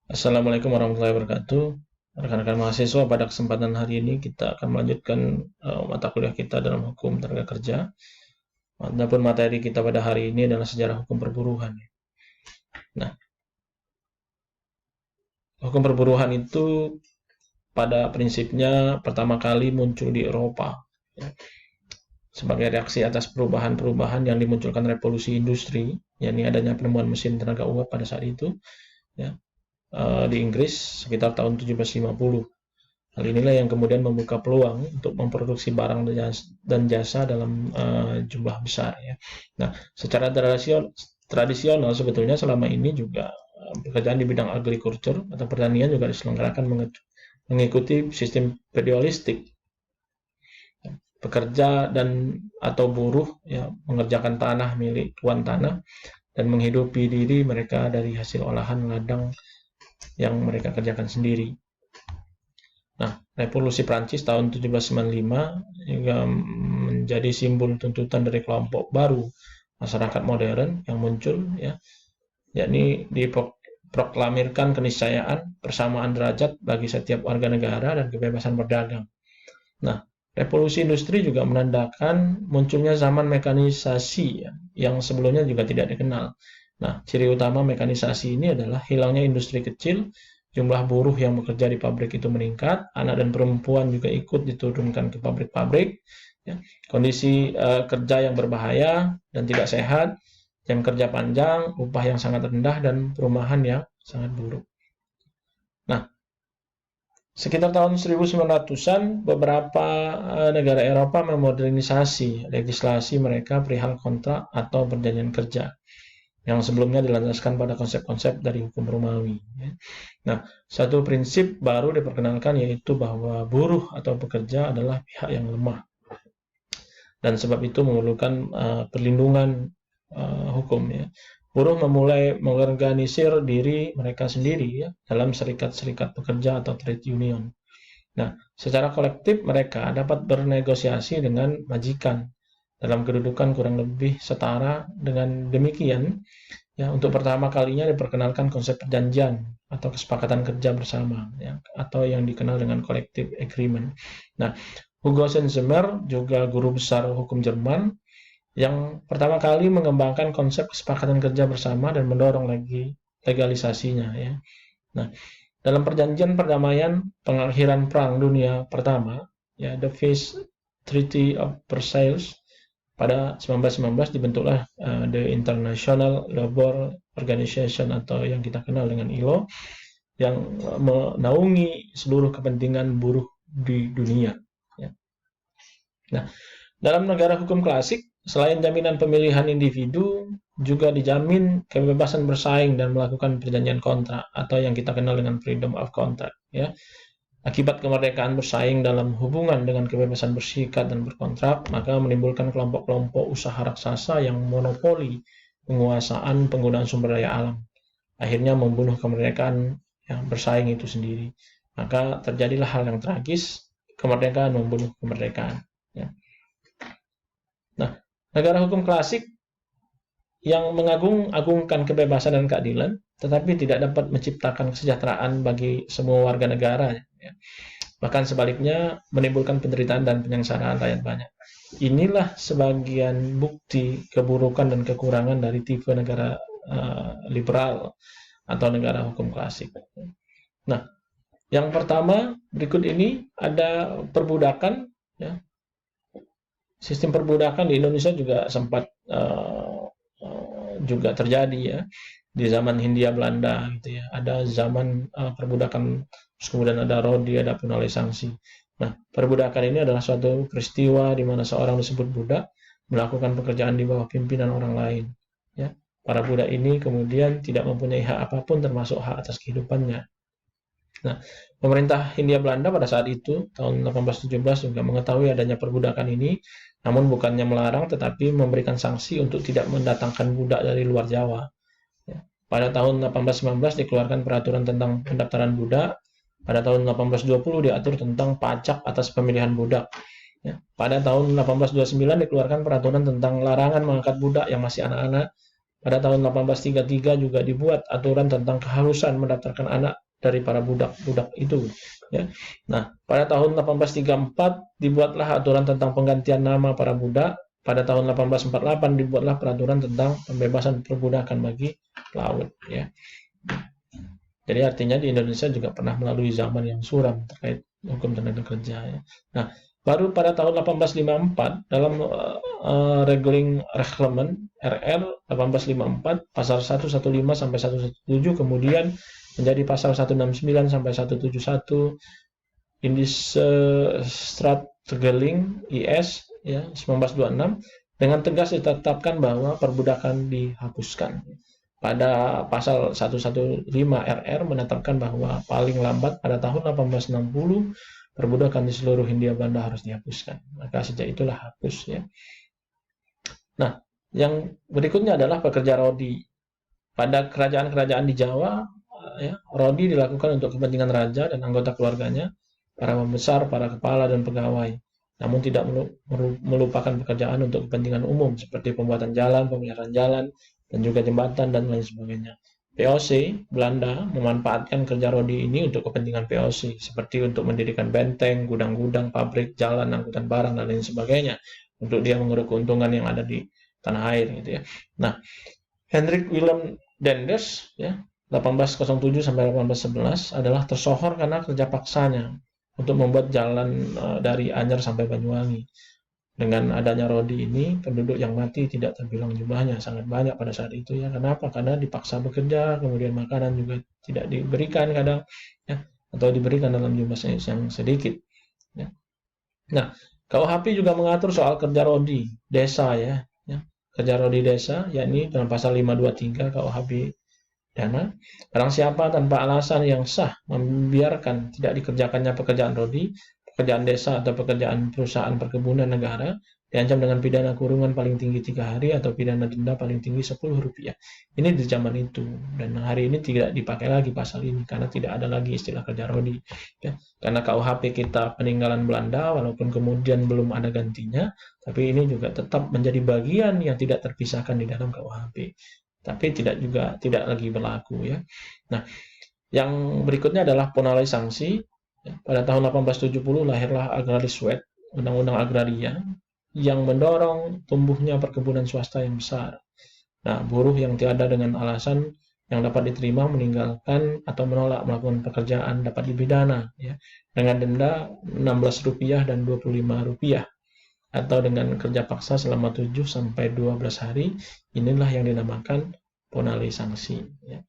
Assalamualaikum warahmatullahi wabarakatuh. Rekan-rekan mahasiswa, pada kesempatan hari ini kita akan melanjutkan mata kuliah kita dalam hukum tenaga kerja. Adapun materi kita pada hari ini adalah sejarah hukum perburuhan. Nah, hukum perburuhan itu pada prinsipnya pertama kali muncul di Eropa, ya, sebagai reaksi atas perubahan-perubahan yang dimunculkan revolusi industri, yakni adanya penemuan mesin tenaga uap pada saat itu, ya, di Inggris sekitar tahun 1750. Hal inilah yang kemudian membuka peluang untuk memproduksi barang dan jasa dalam jumlah besar, ya. Nah, secara tradisional sebetulnya selama ini juga pekerjaan di bidang agriculture atau pertanian juga diselenggarakan mengikuti sistem feudalistik. Pekerja dan atau buruh, ya, mengerjakan tanah milik tuan tanah dan menghidupi diri mereka dari hasil olahan ladang yang mereka kerjakan sendiri. Nah, revolusi Prancis tahun 1795 juga menjadi simbol tuntutan dari kelompok baru masyarakat modern yang muncul, ya, yakni diproklamirkan keniscayaan persamaan derajat bagi setiap warga negara dan kebebasan berdagang. Nah, revolusi industri juga menandakan munculnya zaman mekanisasi, ya, yang sebelumnya juga tidak dikenal. Nah, ciri utama mekanisasi ini adalah hilangnya industri kecil, jumlah buruh yang bekerja di pabrik itu meningkat, anak dan perempuan juga ikut diturunkan ke pabrik-pabrik, ya. Kondisi kerja yang berbahaya dan tidak sehat, jam kerja panjang, upah yang sangat rendah, dan perumahan yang sangat buruk. Nah, sekitar tahun 1900-an, beberapa negara Eropa memodernisasi legislasi mereka perihal kontrak atau perjanjian kerja yang sebelumnya dilandaskan pada konsep-konsep dari hukum Romawi. Nah, satu prinsip baru diperkenalkan, yaitu bahwa buruh atau pekerja adalah pihak yang lemah, dan sebab itu memerlukan perlindungan hukum, ya. Buruh memulai mengorganisir diri mereka sendiri, ya, dalam serikat-serikat pekerja atau trade union. Nah, secara kolektif mereka dapat bernegosiasi dengan majikan dalam kedudukan kurang lebih setara. Dengan demikian, ya, untuk pertama kalinya diperkenalkan konsep perjanjian atau kesepakatan kerja bersama, ya, atau yang dikenal dengan collective agreement. Nah, Hugo Sensemer, juga guru besar hukum Jerman, yang pertama kali mengembangkan konsep kesepakatan kerja bersama dan mendorong lagi legalisasinya, ya. Nah, dalam perjanjian perdamaian pengakhiran Perang Dunia Pertama, ya, The Peace Treaty of Versailles, pada 1919 dibentuklah The International Labour Organization atau yang kita kenal dengan ILO, yang menaungi seluruh kepentingan buruh di dunia, ya. Nah, dalam negara hukum klasik, selain jaminan pemilihan individu, juga dijamin kebebasan bersaing dan melakukan perjanjian kontrak atau yang kita kenal dengan freedom of contract, ya. Akibat kemerdekaan bersaing dalam hubungan dengan kebebasan berserikat dan berkontrak, maka menimbulkan kelompok-kelompok usaha raksasa yang monopoli penguasaan penggunaan sumber daya alam. Akhirnya membunuh kemerdekaan yang bersaing itu sendiri. Maka terjadilah hal yang tragis, kemerdekaan membunuh kemerdekaan, ya. Nah, negara hukum klasik yang mengagung-agungkan kebebasan dan keadilan, tetapi tidak dapat menciptakan kesejahteraan bagi semua warga negara, ya. Bahkan sebaliknya menimbulkan penderitaan dan penyengsaraan rakyat banyak. Inilah sebagian bukti keburukan dan kekurangan dari tipe negara liberal atau negara hukum klasik. Nah, yang pertama berikut ini ada perbudakan, ya. Sistem perbudakan di Indonesia juga sempat juga terjadi, ya, di zaman Hindia Belanda, gitu, ya. Ada zaman perbudakan, terus kemudian ada rodi, ada penoleh sanksi. Nah, perbudakan ini adalah suatu peristiwa di mana seorang disebut budak melakukan pekerjaan di bawah pimpinan orang lain, ya. Para budak ini kemudian tidak mempunyai hak apapun termasuk hak atas kehidupannya. Nah, pemerintah Hindia Belanda pada saat itu tahun 1817 juga mengetahui adanya perbudakan ini, namun bukannya melarang tetapi memberikan sanksi untuk tidak mendatangkan budak dari luar Jawa, ya. Pada tahun 1819 dikeluarkan peraturan tentang pendaftaran budak. Pada tahun 1820 diatur tentang pajak atas pemilihan budak, ya. Pada tahun 1829 dikeluarkan peraturan tentang larangan mengangkat budak yang masih anak-anak Pada tahun 1833 juga dibuat aturan tentang keharusan mendaftarkan anak dari para budak-budak itu. Ya. Nah, pada tahun 1834 dibuatlah aturan tentang penggantian nama para budak. Pada tahun 1848 dibuatlah peraturan tentang pembebasan perbudakan bagi pelaut. Ya. Jadi artinya di Indonesia juga pernah melalui zaman yang suram terkait hukum tenaga kerja. Ya. Nah, baru pada tahun 1854 dalam Reguling Reglement RR 1854 pasal 115 sampai 117 kemudian menjadi pasal 169 sampai 171 Strategeling IS ya 1926 dengan tegas ditetapkan bahwa perbudakan dihapuskan. Pada pasal 115 RR menetapkan bahwa paling lambat pada tahun 1860 perbudakan di seluruh Hindia Belanda harus dihapuskan. Maka sejak itulah hapus ya. Nah, yang berikutnya adalah pekerja rodi. Pada kerajaan-kerajaan di Jawa, ya, rodi dilakukan untuk kepentingan raja dan anggota keluarganya, para pembesar, para kepala dan pegawai. Namun tidak melupakan pekerjaan untuk kepentingan umum seperti pembuatan jalan, pemeliharaan jalan, dan juga jembatan dan lain sebagainya. POC Belanda memanfaatkan kerja rodi ini untuk kepentingan POC seperti untuk mendirikan benteng, gudang-gudang, pabrik, jalan, angkutan barang dan lain sebagainya untuk dia mengurus keuntungan yang ada di tanah air gitu ya. Nah, Hendrik Willem Denders ya 1807 sampai 1811 adalah tersohor karena kerja paksanya untuk membuat jalan dari Anyer sampai Banyuwangi. Dengan adanya rodi ini, penduduk yang mati tidak terbilang jumlahnya, sangat banyak pada saat itu ya. Kenapa? Karena dipaksa bekerja, kemudian makanan juga tidak diberikan kadang, ya, atau diberikan dalam jumlah yang sedikit. Ya. Nah, KUHP juga mengatur soal kerja rodi desa ya, kerja rodi desa, yakni dalam pasal 523 KUHP dana, barang siapa tanpa alasan yang sah membiarkan tidak dikerjakannya pekerjaan rodi, pekerjaan desa atau pekerjaan perusahaan perkebunan negara diancam dengan pidana kurungan paling tinggi 3 hari atau pidana denda paling tinggi Rp10. Ini di zaman itu dan hari ini tidak dipakai lagi pasal ini karena tidak ada lagi istilah kerja rodi. Ya. Karena KUHP kita peninggalan Belanda walaupun kemudian belum ada gantinya, tapi ini juga tetap menjadi bagian yang tidak terpisahkan di dalam KUHP. Tapi tidak lagi berlaku ya. Nah, yang berikutnya adalah penalai sanksi. Pada tahun 1870 lahirlah Agraris Wet, Undang-Undang Agraria, yang mendorong tumbuhnya perkebunan swasta yang besar. Nah, buruh yang tiada dengan alasan yang dapat diterima meninggalkan atau menolak melakukan pekerjaan dapat dipidana ya, dengan denda Rp16 dan Rp25 atau dengan kerja paksa selama 7 sampai 12 hari. Inilah yang dinamakan penalai sanksi ya.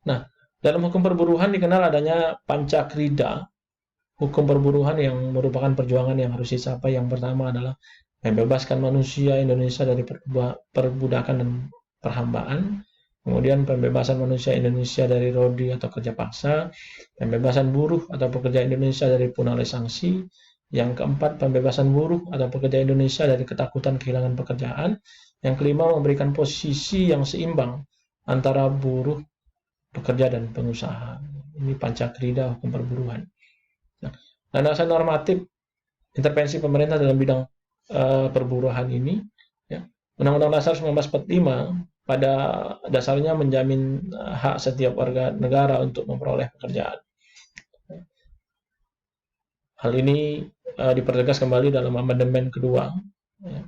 Nah, dalam hukum perburuhan dikenal adanya pancakrida, hukum perburuhan yang merupakan perjuangan yang harus dicapai. Yang pertama adalah membebaskan manusia Indonesia dari perbudakan dan perhambaan, kemudian pembebasan manusia Indonesia dari rodi atau kerja paksa, pembebasan buruh atau pekerja Indonesia dari punalai sanksi, yang keempat pembebasan buruh atau pekerja Indonesia dari ketakutan kehilangan pekerjaan, yang kelima memberikan posisi yang seimbang antara buruh, pekerja dan pengusaha. Ini pancakrida hukum perburuhan. Nah, landasan normatif intervensi pemerintah dalam bidang perburuhan ini, ya, Undang-Undang Dasar 1945 pada dasarnya menjamin hak setiap warga negara untuk memperoleh pekerjaan. Hal ini dipertegas kembali dalam amandemen kedua. Ya.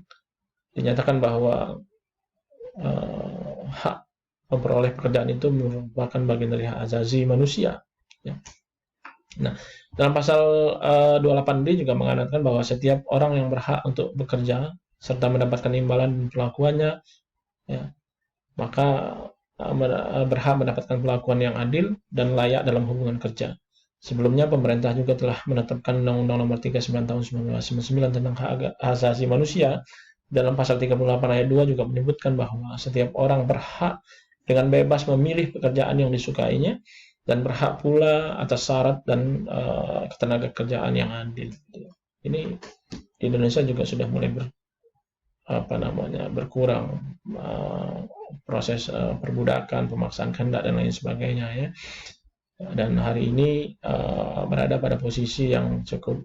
Dinyatakan bahwa hak memperoleh pekerjaan itu merupakan bagian dari hak asasi manusia. Ya. Nah, dalam pasal 28D juga mengatakan bahwa setiap orang yang berhak untuk bekerja serta mendapatkan imbalan perlakuannya, ya, maka berhak mendapatkan perlakuan yang adil dan layak dalam hubungan kerja. Sebelumnya pemerintah juga telah menetapkan Undang-Undang Nomor 39 Tahun 1999 tentang hak asasi manusia. Dalam pasal 38 ayat 2 juga menyebutkan bahwa setiap orang berhak dengan bebas memilih pekerjaan yang disukainya dan berhak pula atas syarat dan ketenaga kerjaan yang adil. Ini di Indonesia juga sudah mulai berkurang proses perbudakan, pemaksaan kehendak dan lain sebagainya ya. Dan hari ini berada pada posisi yang cukup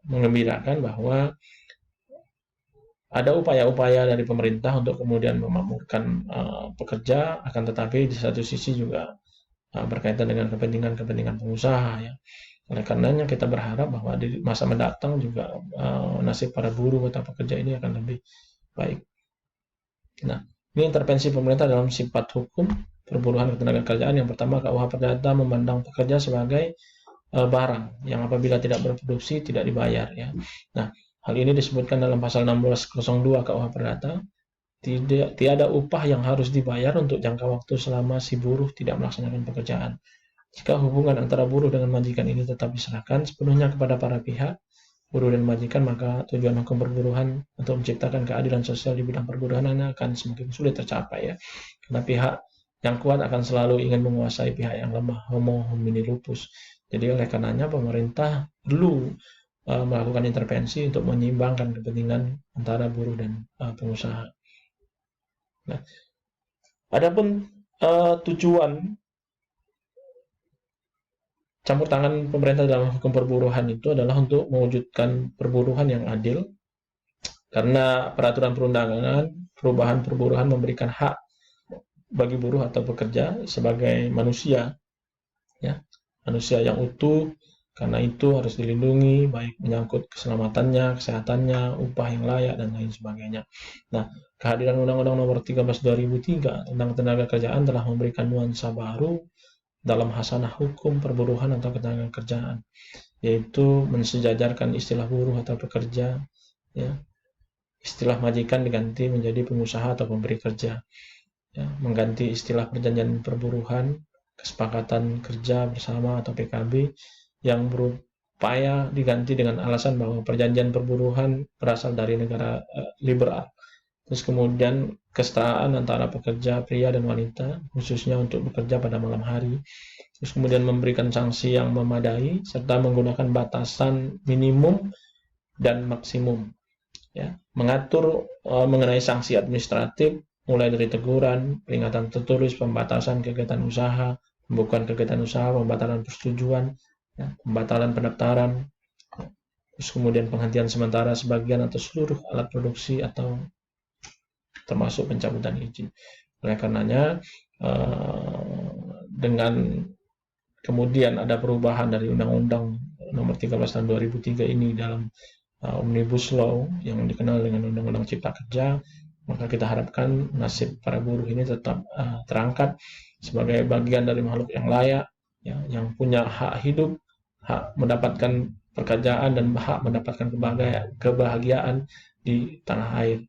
mengembirakan bahwa ada upaya-upaya dari pemerintah untuk kemudian memakmurkan pekerja, akan tetapi di satu sisi juga berkaitan dengan kepentingan-kepentingan pengusaha ya. Oleh karenanya kita berharap bahwa di masa mendatang juga nasib para buruh atau pekerja ini akan lebih baik. Nah, ini intervensi pemerintah dalam sifat hukum perburuhan ketenagakerjaan. Yang pertama, KUH Perdata memandang pekerja sebagai barang yang apabila tidak berproduksi tidak dibayar ya. Nah, hal ini disebutkan dalam pasal 1602 KUH Perdata. Tiada upah yang harus dibayar untuk jangka waktu selama si buruh tidak melaksanakan pekerjaan. Jika hubungan antara buruh dengan majikan ini tetap diserahkan sepenuhnya kepada para pihak, buruh dan majikan, maka tujuan hukum perburuhan untuk menciptakan keadilan sosial di bidang perburuhan akan semakin sulit tercapai ya. Karena pihak yang kuat akan selalu ingin menguasai pihak yang lemah, homo homini lupus. Jadi oleh karenanya pemerintah perlu melakukan intervensi untuk menyeimbangkan kepentingan antara buruh dan pengusaha. Nah, adapun tujuan campur tangan pemerintah dalam hukum perburuhan itu adalah untuk mewujudkan perburuhan yang adil, karena peraturan perundangan perubahan perburuhan memberikan hak bagi buruh atau pekerja sebagai manusia, ya, manusia yang utuh. Karena itu harus dilindungi, baik menyangkut keselamatannya, kesehatannya, upah yang layak, dan lain sebagainya. Nah, kehadiran Undang-Undang Nomor 13 2003 tentang Ketenagakerjaan telah memberikan nuansa baru dalam hasanah hukum perburuhan atau ketenagakerjaan, yaitu mensejajarkan istilah buruh atau pekerja, ya. Istilah majikan diganti menjadi pengusaha atau pemberi kerja, ya. Mengganti istilah perjanjian perburuhan, kesepakatan kerja bersama atau PKB, yang berupaya diganti dengan alasan bahwa perjanjian perburuhan berasal dari negara liberal. Terus kemudian kesetaraan antara pekerja pria dan wanita, khususnya untuk bekerja pada malam hari. Terus kemudian memberikan sanksi yang memadai, serta menggunakan batasan minimum dan maksimum. Ya, mengatur mengenai sanksi administratif, mulai dari teguran, peringatan tertulis, pembatasan kegiatan usaha, pembukaan kegiatan usaha, pembatalan persetujuan, ya, pembatalan pendaftaran, terus kemudian penghentian sementara sebagian atau seluruh alat produksi atau termasuk pencabutan izin. Oleh karenanya dengan kemudian ada perubahan dari Undang-Undang Nomor 13 Tahun 2003 ini dalam Omnibus Law yang dikenal dengan Undang-Undang Cipta Kerja, maka kita harapkan nasib para buruh ini tetap terangkat sebagai bagian dari makhluk yang layak, ya, yang punya hak hidup, hak mendapatkan pekerjaan, dan hak mendapatkan kebahagiaan di tanah air.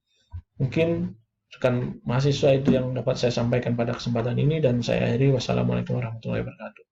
Mungkin rekan mahasiswa itu yang dapat saya sampaikan pada kesempatan ini, dan saya akhiri. Wassalamualaikum warahmatullahi wabarakatuh.